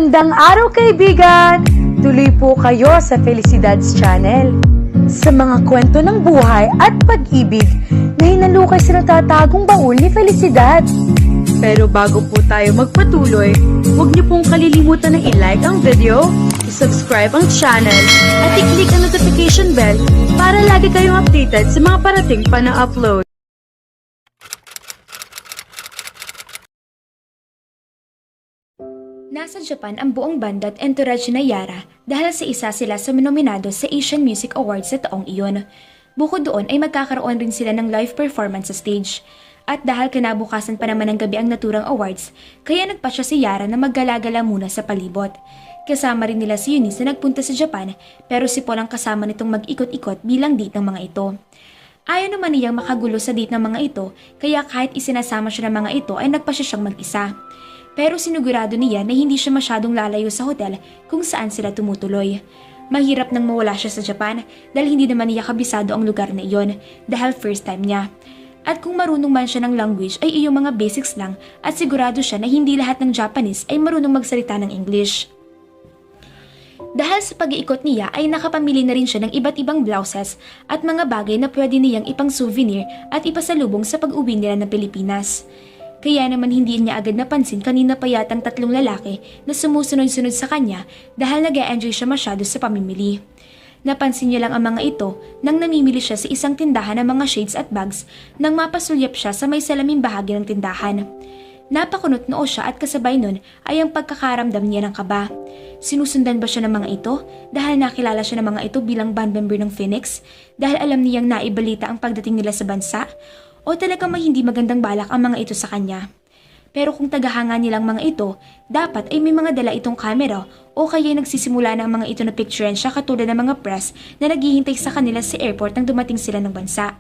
Magandang araw kaibigan! Tuloy po kayo sa Felicidad's Channel. Sa mga kwento ng buhay at pag-ibig na hinalukay sa natatagong baul ni Felicidad. Pero bago po tayo magpatuloy, huwag niyo pong kalilimutan na i-like ang video, i-subscribe ang channel, at i-click ang notification bell para lagi kayong updated sa mga parating pa na upload. Nasa Japan ang buong banda at entourage na Yara dahil sa isa sila sa nominado sa Asian Music Awards sa taong iyon. Bukod doon ay magkakaroon rin sila ng live performance sa stage. At dahil kinabukasan pa naman ng gabi ang naturang awards, kaya nagpasya si Yara na maggalagala muna sa palibot. Kasama rin nila si Eunice na nagpunta sa Japan pero si Paul ang kasama nitong mag-ikot-ikot bilang date ng mga ito. Ayaw naman niyang makagulo sa date ng mga ito kaya kahit isinasama siya ng mga ito ay nagpasya siyang mag-isa. Pero sinigurado niya na hindi siya masyadong lalayo sa hotel kung saan sila tumutuloy. Mahirap nang mawala siya sa Japan dahil hindi naman niya kabisado ang lugar na iyon dahil first time niya. At kung marunong man siya ng language ay iyong mga basics lang at sigurado siya na hindi lahat ng Japanese ay marunong magsalita ng English. Dahil sa pag-iikot niya ay nakapamili na rin siya ng iba't ibang blouses at mga bagay na pwede niyang ipang souvenir at ipasalubong sa pag-uwi nila ng Pilipinas. Kaya naman hindi niya agad napansin kanina pa yatang tatlong lalaki na sumusunod-sunod sa kanya dahil nag-e-enjoy siya masyado sa pamimili. Napansin niya lang ang mga ito nang namimili siya sa isang tindahan ng mga shades at bags nang mapasulyap siya sa may salaming bahagi ng tindahan. Napakunot noo siya at kasabay nun ay ang pagkakaramdam niya ng kaba. Sinusundan ba siya ng mga ito dahil nakilala siya ng mga ito bilang band member ng Phoenix dahil alam niyang naibalita ang pagdating nila sa bansa? O talagang may hindi magandang balak ang mga ito sa kanya. Pero kung tagahanga nilang mga ito, dapat ay may mga dala itong kamera o kaya nagsisimula ng mga ito na picturean siya katulad ng mga press na naghihintay sa kanila sa airport nang dumating sila ng bansa.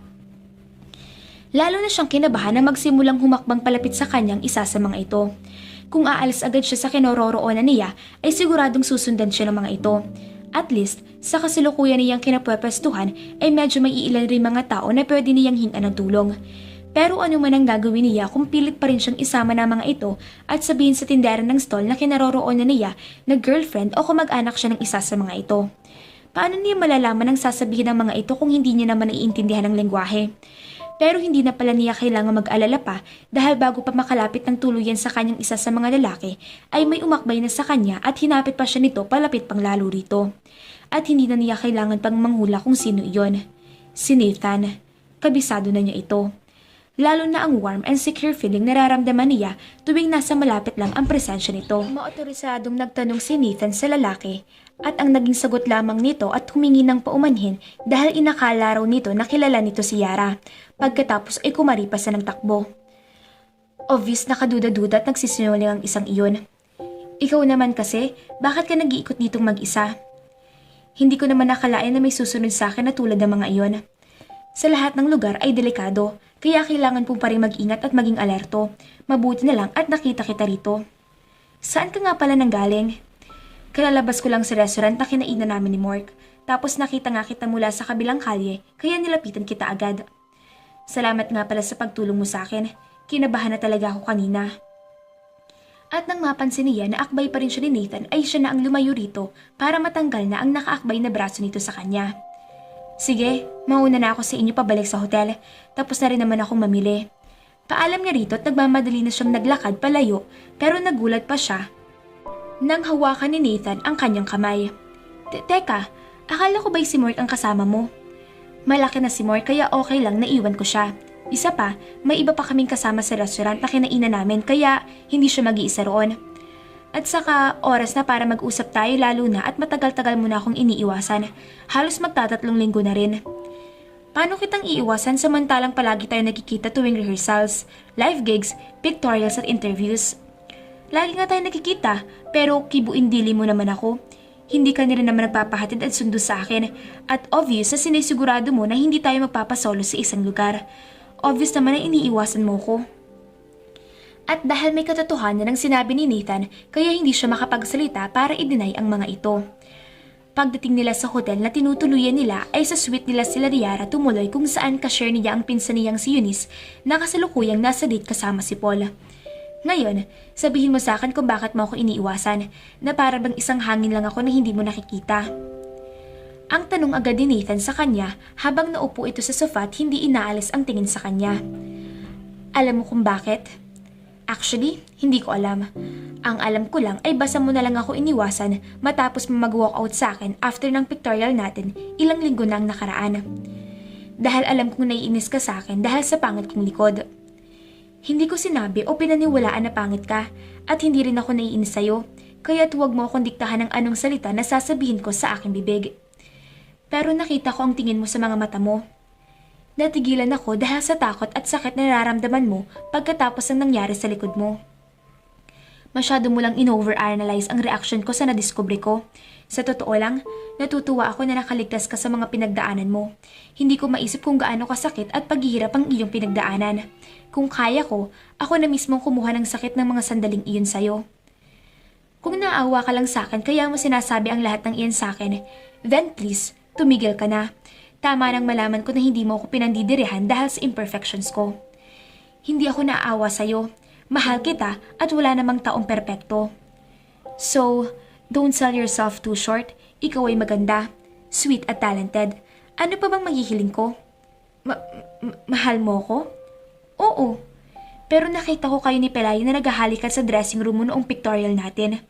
Lalo na siyang kinabahan na magsimulang humakbang palapit sa kanyang isa sa mga ito. Kung aalis agad siya sa kinaroroonan niya, ay siguradong susundan siya ng mga ito. At least, sa kasalukuyan niyang kinapwepestuhan ay medyo may iilan rin mga tao na pwede niyang hingan ng tulong. Pero ano man ang gagawin niya kung pilit pa rin siyang isama ng mga ito at sabihin sa tindera ng stall na kinaroroonan niya na girlfriend o kumag-anak siya ng isa sa mga ito. Paano niya malalaman ang sasabihin ng mga ito kung hindi niya naman naiintindihan ng lengguwahe? Pero hindi na pala niya kailangan mag-alala pa dahil bago pa makalapit ng tuluyan sa kanyang isa sa mga lalaki ay may umakbay na sa kanya at hinapit pa siya nito palapit pang lalo rito. At hindi na niya kailangan pang manghula kung sino iyon. Si Nathan. Kabisado na niya ito. Lalo na ang warm and secure feeling nararamdaman niya tuwing nasa malapit lang ang presensya nito. Maotorisadong nagtanong si Nathan sa lalaki at ang naging sagot lamang nito at humingi ng paumanhin dahil inakala raw nito na kilala nito si Yara. Pagkatapos ay kumaripas na ng takbo. Obvious na kaduda-duda at nagsisinungaling ang isang iyon. Ikaw naman kasi, bakit ka nag-iikot ditong mag-isa? Hindi ko naman nakalain na may susunod sa akin na tulad ng mga iyon. Sa lahat ng lugar ay delikado, kaya kailangan po pa rin mag-ingat at maging alerto. Mabuti na lang at nakita kita rito. Saan ka nga pala nanggaling? Kalalabas ko lang sa restaurant na kinainan namin ni Mork. Tapos nakita nga kita mula sa kabilang kalye, kaya nilapitan kita agad. Salamat nga pala sa pagtulong mo sa akin. Kinabahan na talaga ako kanina. At nang mapansin niya na akbay pa rin siya ni Nathan ay siya na ang lumayo rito para matanggal na ang nakaakbay na braso nito sa kanya. Sige, mauna na ako sa inyo pabalik sa hotel. Tapos na rin naman akong mamili. Paalam niya rito at nagmamadali na siyang naglakad palayo pero nagulat pa siya nang hawakan ni Nathan ang kanyang kamay. Teka, akala ko ba'y si Mork ang kasama mo? Malaki na si Mork kaya okay lang naiwan ko siya. Isa pa, may iba pa kaming kasama sa restaurant na kinainan namin kaya hindi siya mag-iisa roon. At saka oras na para mag-usap tayo lalo na at matagal-tagal mo na akong iniiwasan. Halos magtatatlong linggo na rin. Paano kitang iiwasan samantalang palagi tayo nagkikita tuwing rehearsals, live gigs, pictorials at interviews? Lagi nga tayo nagkikita pero kibuin dili mo naman ako. Hindi ka nila naman nagpapahatid at sundo sa akin at obvious na sinisigurado mo na hindi tayo magpapasolo sa isang lugar. Obvious naman na iniiwasan mo ko. At dahil may katotohanan ng sinabi ni Nathan, kaya hindi siya makapagsalita para i-deny ang mga ito. Pagdating nila sa hotel na tinutuluyan nila ay sa suite nila sila Yara tumuloy kung saan ka-share niya ang pinsan niyang si Eunice na kasalukuyang nasa date kasama si Paul. Ngayon, sabihin mo sa akin kung bakit mo ako iniiwasan, na para bang isang hangin lang ako na hindi mo nakikita. Ang tanong agad ni Nathan sa kanya habang naupo ito sa sofa at hindi inaalis ang tingin sa kanya. Alam mo kung bakit? Actually, hindi ko alam. Ang alam ko lang ay basta mo na lang ako iniwasan matapos mo mag-walkout sa akin after ng pictorial natin ilang linggo na ang nakaraan. Dahil alam kong naiinis ka sa akin dahil sa pangit kong likod. Hindi ko sinabi o pinaniwalaan na pangit ka at hindi rin ako naiinis sa'yo, kaya't huwag mo akong diktahan ng anong salita na sasabihin ko sa aking bibig. Pero nakita ko ang tingin mo sa mga mata mo. Natigilan ako dahil sa takot at sakit na nararamdaman mo pagkatapos ng nangyari sa likod mo. Masyado mo lang in-overanalyze ang reaction ko sa nadiskubre ko. Sa totoo lang, natutuwa ako na nakaligtas ka sa mga pinagdaanan mo. Hindi ko maisip kung gaano kasakit at paghihirap ang iyong pinagdaanan. Kung kaya ko, ako na mismong kumuha ng sakit ng mga sandaling iyon sa'yo. Kung naawa ka lang sa akin kaya mo sinasabi ang lahat ng iyan sa akin, then please, tumigil ka na. Tama nang malaman ko na hindi mo ako pinandidirehan dahil sa imperfections ko. Hindi ako naaawa sa'yo. Mahal kita at wala namang taong perpekto. So, don't sell yourself too short. Ikaw ay maganda, sweet at talented. Ano pa bang maghihiling ko? Mahal mo ko? Oo. Pero nakita ko kayo ni Pelay na naghahalikan sa dressing room mo noong pictorial natin.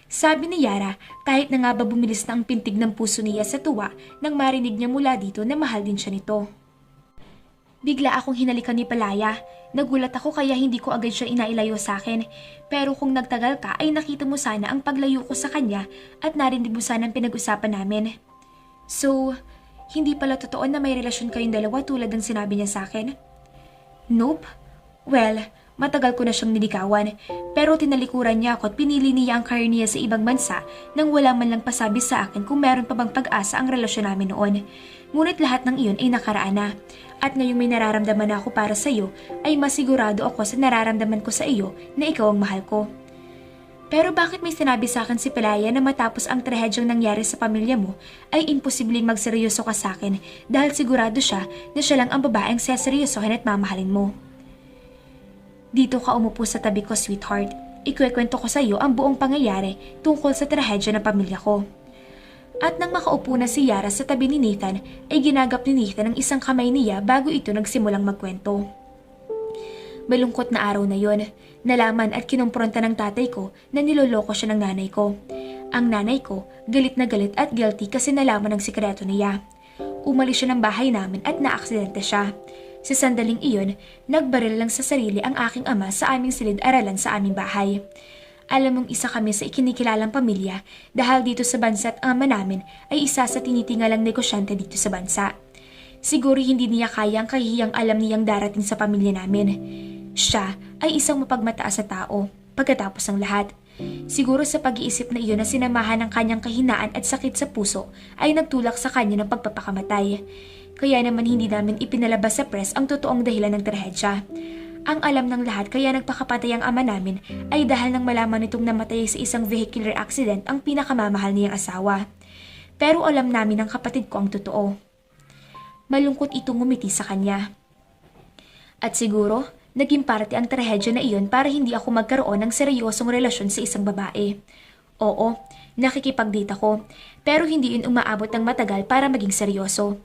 Sabi ni Yara, kahit na nga ba bumilis na ang pintig ng puso niya sa tuwa nang marinig niya mula dito na mahal din siya nito. Bigla akong hinalikan ni Pelaya. Nagulat ako kaya hindi ko agad siya inailayo sa akin. Pero kung nagtagal ka ay nakita mo sana ang paglayo ko sa kanya at narinig mo sana ang pinag-usapan namin. So, hindi pala totoo na may relasyon kayong dalawa tulad ng sinabi niya sa akin? Nope. Well, matagal ko na siyang niligawan. Pero tinalikuran niya ako at pinili niya ang career niya sa ibang bansa nang wala man lang pasabi sa akin kung meron pa bang pag-asa ang relasyon namin noon. Ngunit lahat ng iyon ay nakaraan na. At ngayong may nararamdaman ako para sa iyo, ay masigurado ako sa nararamdaman ko sa iyo na ikaw ang mahal ko. Pero bakit may sinabi sa akin si Pelaya na matapos ang trahedyang nangyari sa pamilya mo, ay imposibleng magseryoso ka sa akin dahil sigurado siya na siya lang ang babaeng seseryosohin at mamahalin mo? Dito ka umupo sa tabi ko, sweetheart. Ikukwento ko sa iyo ang buong pangyayari tungkol sa trahedya ng pamilya ko. At nang makaupo na si Yara sa tabi ni Nathan, ay ginagap ni Nathan ang isang kamay niya bago ito nagsimulang magkwento. Malungkot na araw na yon, nalaman at kinumpronta ng tatay ko na niloloko siya ng nanay ko. Ang nanay ko, galit na galit at guilty kasi nalaman ang sikreto niya. Umalis siya ng bahay namin at naaksidente siya. Sa sandaling iyon, nagbaril lang sa sarili ang aking ama sa aming silid-aralan sa aming bahay. Alam mong isa kami sa ikinikilalang pamilya dahil dito sa bansa at ama namin ay isa sa tinitingalang negosyante dito sa bansa. Siguro hindi niya kaya ang kahihiyang alam niyang darating sa pamilya namin. Siya ay isang mapagmataas na tao pagkatapos ng lahat. Siguro sa pag-iisip na iyon na sinamahan ng kanyang kahinaan at sakit sa puso ay nagtulak sa kanya ng pagpapakamatay. Kaya naman hindi namin ipinalabas sa press ang totoong dahilan ng trahedya. Ang alam ng lahat kaya nagpakapatay ang ama namin ay dahil nang malaman nitong namatay sa isang vehicular accident ang pinakamamahal niyang asawa. Pero alam namin ng kapatid ko ang totoo. Malungkot itong ngumiti sa kanya. At siguro, naging parte ang trahedya na iyon para hindi ako magkaroon ng seryosong relasyon sa isang babae. Oo, nakikipag-date ako, pero hindi yun umaabot ng matagal para maging seryoso.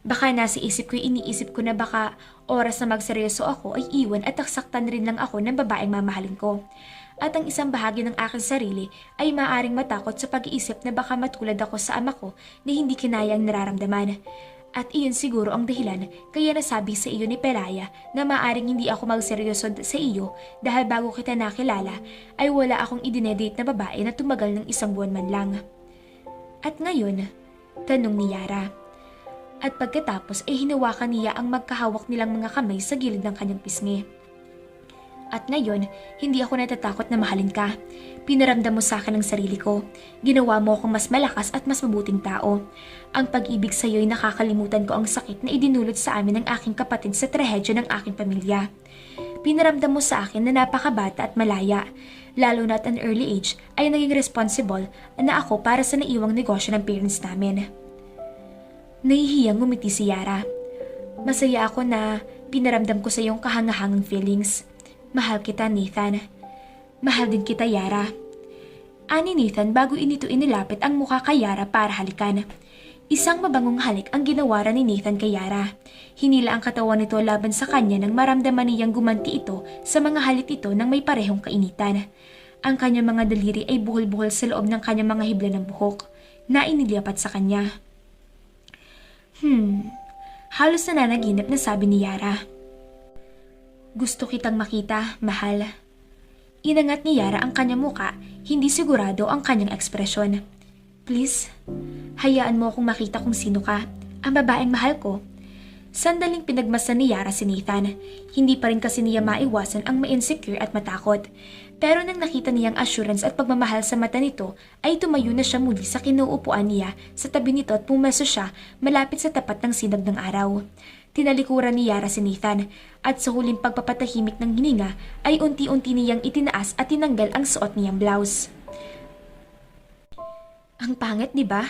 Baka nasa isip ko iniisip ko na baka oras na magseryoso ako ay iwan at taksaktan rin lang ako ng babaeng mamahalin ko. At ang isang bahagi ng aking sarili ay maaring matakot sa pag-iisip na baka matulad ako sa ama ko na hindi kinaya ang nararamdaman. At iyon siguro ang dahilan kaya nasabi sa iyo ni Pelaya na maaring hindi ako magseryoso sa iyo dahil bago kita nakilala ay wala akong idinedate na babae na tumagal ng 1 buwan man lang. At ngayon, tanong ni Yara. At pagkatapos ay hinawakan niya ang magkahawak nilang mga kamay sa gilid ng kanyang pisngi. At ngayon, hindi ako natatakot na mahalin ka. Pinaramdam mo sa akin ang sarili ko. Ginawa mo akong mas malakas at mas mabuting tao. Ang pag-ibig sa iyo ay nakakalimutan ko ang sakit na idinulot sa amin ng aking kapatid sa trahedya ng aking pamilya. Pinaramdam mo sa akin na napakabata at malaya. Lalo na at an early age ay naging responsible na ako para sa naiwang negosyo ng parents namin. Nahihiyang ngumiti si Yara. Masaya ako na pinaramdam ko sa iyong kahangahangang feelings. Mahal kita, Nathan. Mahal din kita, Yara. Ani Nathan bago inito inilapit ang mukha kay Yara para halikan. Isang mabangong halik ang ginawa ni Nathan kay Yara. Hinila ang katawan nito laban sa kanya nang maramdaman niyang gumanti ito sa mga halik ito ng may parehong kainitan. Ang kanyang mga daliri ay buhol-buhol sa loob ng kanyang mga hibla ng buhok na inilipat sa kanya. Halos nananaginip na sabi ni Yara. Gusto kitang makita, mahal. Inangat ni Yara ang kanyang muka, hindi sigurado ang kanyang ekspresyon. Please, hayaan mo akong makita kung sino ka, ang babaeng mahal ko. Sandaling pinagmasan ni Yara si Nathan. Hindi pa rin kasi niya maiwasan ang ma-insecure at matakot. Pero nang nakita niyang assurance at pagmamahal sa mata nito, ay tumayo na siya muli sa kinuupuan niya sa tabi nito at pumeso siya malapit sa tapat ng sinag ng araw. Tinalikuran ni Yara si Nathan at sa huling pagpapatahimik ng hininga ay unti-unti niyang itinaas at tinanggal ang suot niyang blouse. Ang pangit, di ba?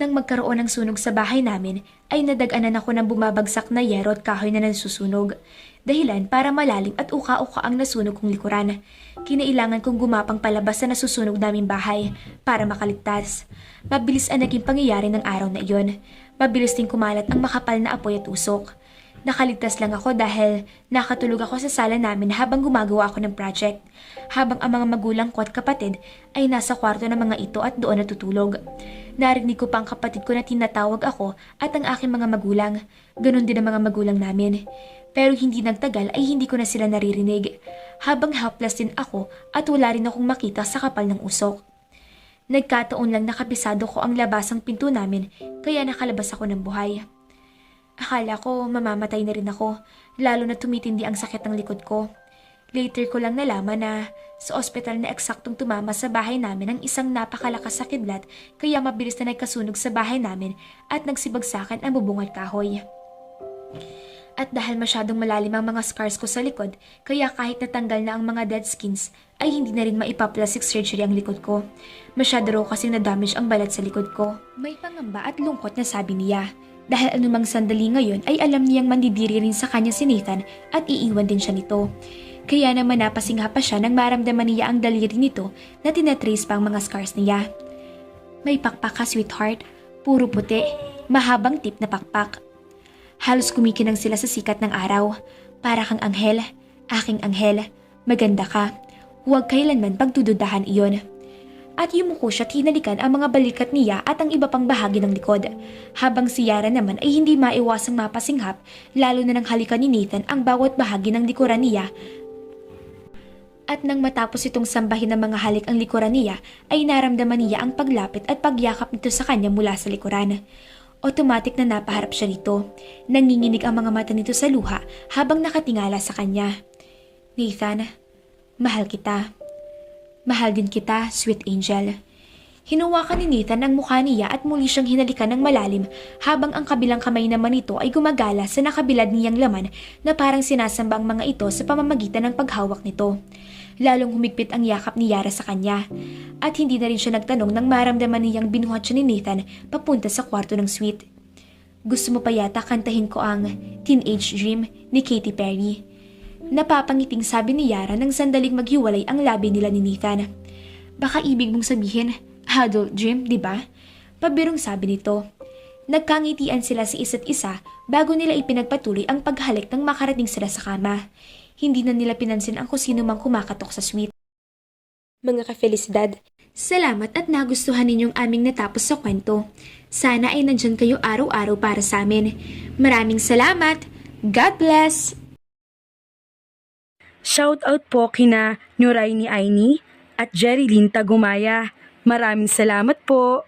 Nang magkaroon ng sunog sa bahay namin, ay nadaganan ako ng bumabagsak na yero at kahoy na nasusunog. Dahilan para malalim at uka-uka ang nasunog kong likuran. Kinailangan kong gumapang palabas sa nasusunog naming bahay para makaligtas. Mabilis ang naging pangyayari ng araw na iyon. Mabilis din kumalat ang makapal na apoy at usok. Nakaligtas lang ako dahil nakatulog ako sa sala namin habang gumagawa ako ng project. Habang ang mga magulang ko at kapatid ay nasa kwarto ng mga ito at doon natutulog. Narinig ko pa ang kapatid ko na tinatawag ako at ang aking mga magulang. Ganon din ang mga magulang namin. Pero hindi nagtagal ay hindi ko na sila naririnig. Habang helpless din ako at wala rin akong makita sa kapal ng usok. Nagkataon lang nakabisado ko ang labasang pinto namin kaya nakalabas ako ng buhay. Akala ko mamamatay na rin ako, lalo na tumitindi ang sakit ng likod ko. Later ko lang nalaman na sa ospital na eksaktong tumama sa bahay namin ang isang napakalakas sa kidlat kaya mabilis na nagkasunog sa bahay namin at nagsibagsakan ang bubong at kahoy. At dahil masyadong malalim ang mga scars ko sa likod, kaya kahit natanggal na ang mga dead skins, ay hindi na rin maipaplastic surgery ang likod ko. Masyado raw kasing na-damage ang balat sa likod ko. May pangamba at lungkot na sabi niya. Dahil anumang sandali ngayon ay alam niyang mandidiri rin sa kanya si Nathan at iiwan din siya nito. Kaya naman napasingha pa siya nang maramdaman niya ang daliri nito na tinatrace pa ang mga scars niya. May pakpak ka, sweetheart. Puro puti. Mahabang tip na pakpak. Halos kumikinang sila sa sikat ng araw. Para kang anghel. Aking anghel. Maganda ka. Huwag kailanman pagdududahan iyon. At yumuko siya at hinalikan ang mga balikat niya at ang iba pang bahagi ng likod. Habang si Yara naman ay hindi maiwasang mapasinghap, lalo na nang halikan ni Nathan ang bawat bahagi ng likuran niya. At nang matapos itong sambahin ng mga halik ang likuran niya, ay naramdaman niya ang paglapit at pagyakap nito sa kanya mula sa likuran. Automatic na napaharap siya rito. Nanginginig ang mga mata nito sa luha habang nakatingala sa kanya. Nathan, mahal kita. Mahal din kita, sweet angel. Hinuwakan ni Nathan ang mukha niya at muli siyang hinalikan ng malalim habang ang kabilang kamay naman nito ay gumagala sa nakabilad niyang laman na parang sinasamba ang mga ito sa pamamagitan ng paghawak nito. Lalong humigpit ang yakap ni Yara sa kanya at hindi na rin siya nagtanong nang maramdaman niyang binuhat siya ni Nathan papunta sa kwarto ng suite. Gusto mo pa yata kantahin ko ang Teenage Dream ni Katy Perry. Napapangiting sabi ni Yara nang sandaling maghiwalay ang labi nila ni Nathan. Baka ibig mong sabihin, adult dream, di ba? Pabirong sabi nito. Nagkangitian sila sa isa't isa bago nila ipinagpatuloy ang paghalik nang makarating sila sa kama. Hindi na nila pinansin ang kung sino mang kumakatok sa suite. Mga ka-Felicidad, salamat at nagustuhan ninyong aming natapos sa kwento. Sana ay nandyan kayo araw-araw para sa amin. Maraming salamat! God bless! Shoutout po kina Nuray ni Aini at Jerry Lynn Tagumaya. Maraming salamat po.